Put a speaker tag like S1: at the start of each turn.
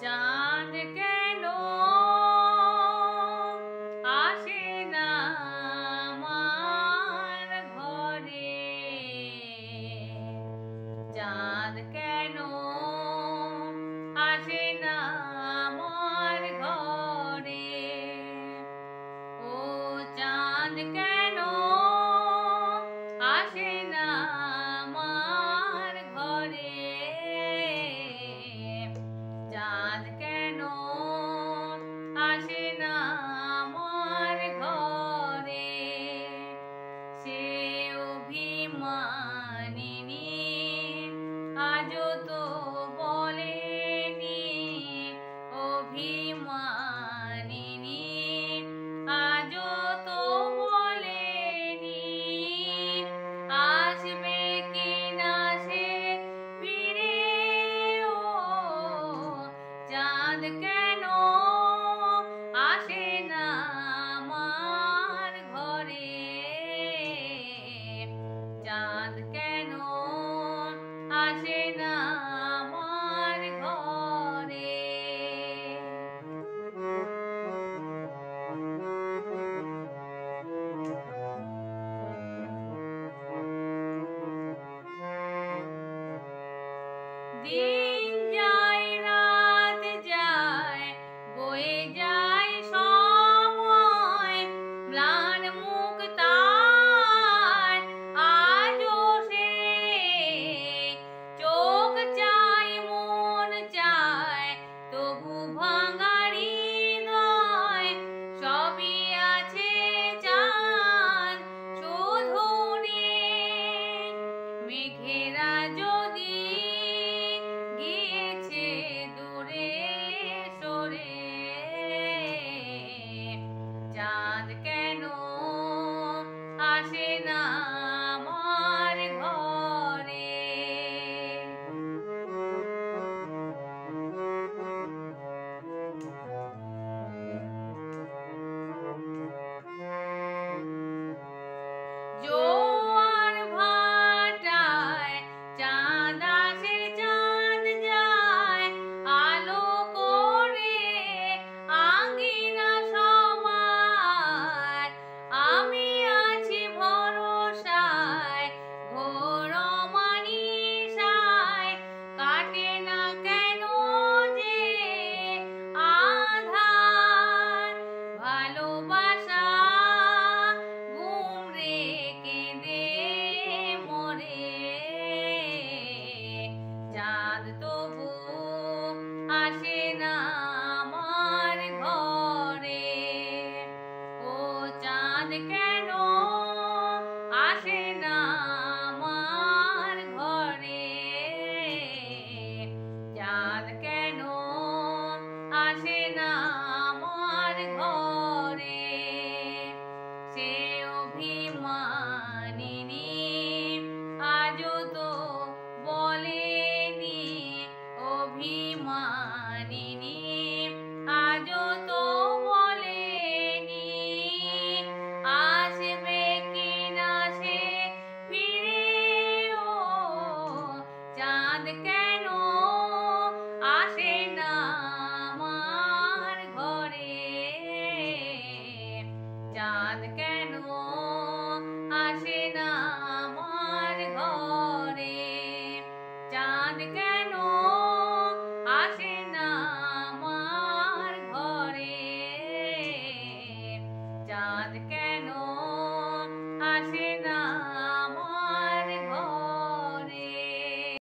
S1: চাঁদ কেন আসে না আমার ঘরে? চাঁদ কেন আসে না আমার ঘরে? ও চাঁদ কেন আসে না আমার ঘরে? চাঁদ কেন আসে না আমার ঘরে? সে অভিমানিনী আজও তো বলেনি, অভিমানিনী আজও তো বলেনি আসবে কিনা সে ফিরে। ও চাঁদ কেন আসে না আমার ঘরে? চাঁদ কেন আসে না আমার ঘরে? দিন যায় রাত যায় বয়ে যায় সময়, ম্লান মুখ তার আজও সে। চোখ চায় মন চায় তবু ভাঙা হৃদয়, সবই আছে চাঁদ শুধু নেই। মেঘেরা যদি গিয়েছে দূরে সরে, চাঁদ কেন আসে না আমার ঘরে? জোয়ার ভাটায় চাঁদ আসে চাঁদ যায়, আলো করে আঙ্গিনা সবার। আমি আছি ভরসায় ঘোর অমানিসায়, কাটে না কেন যে আঁধার? ভালোবাসা ঘুমরে কেঁদে মরে, চাঁদ তবু আসে না আমার ঘরে। ও চাঁদ কেন আসে না আমার ঘরে? চাঁদ কেন আসে না আমার ঘরে? সে অভিমানিনী আজও তো বলেনি, অভিমানিনী আজও তো বলেনি আসবে কিনা সে ফিরে। ও চাঁদ কেন আসে না আমার ঘরে? চাঁদ কেন আসে না আমার ঘরে? চাঁদ কেন আসে না আমার ঘরে? চাঁদ কেন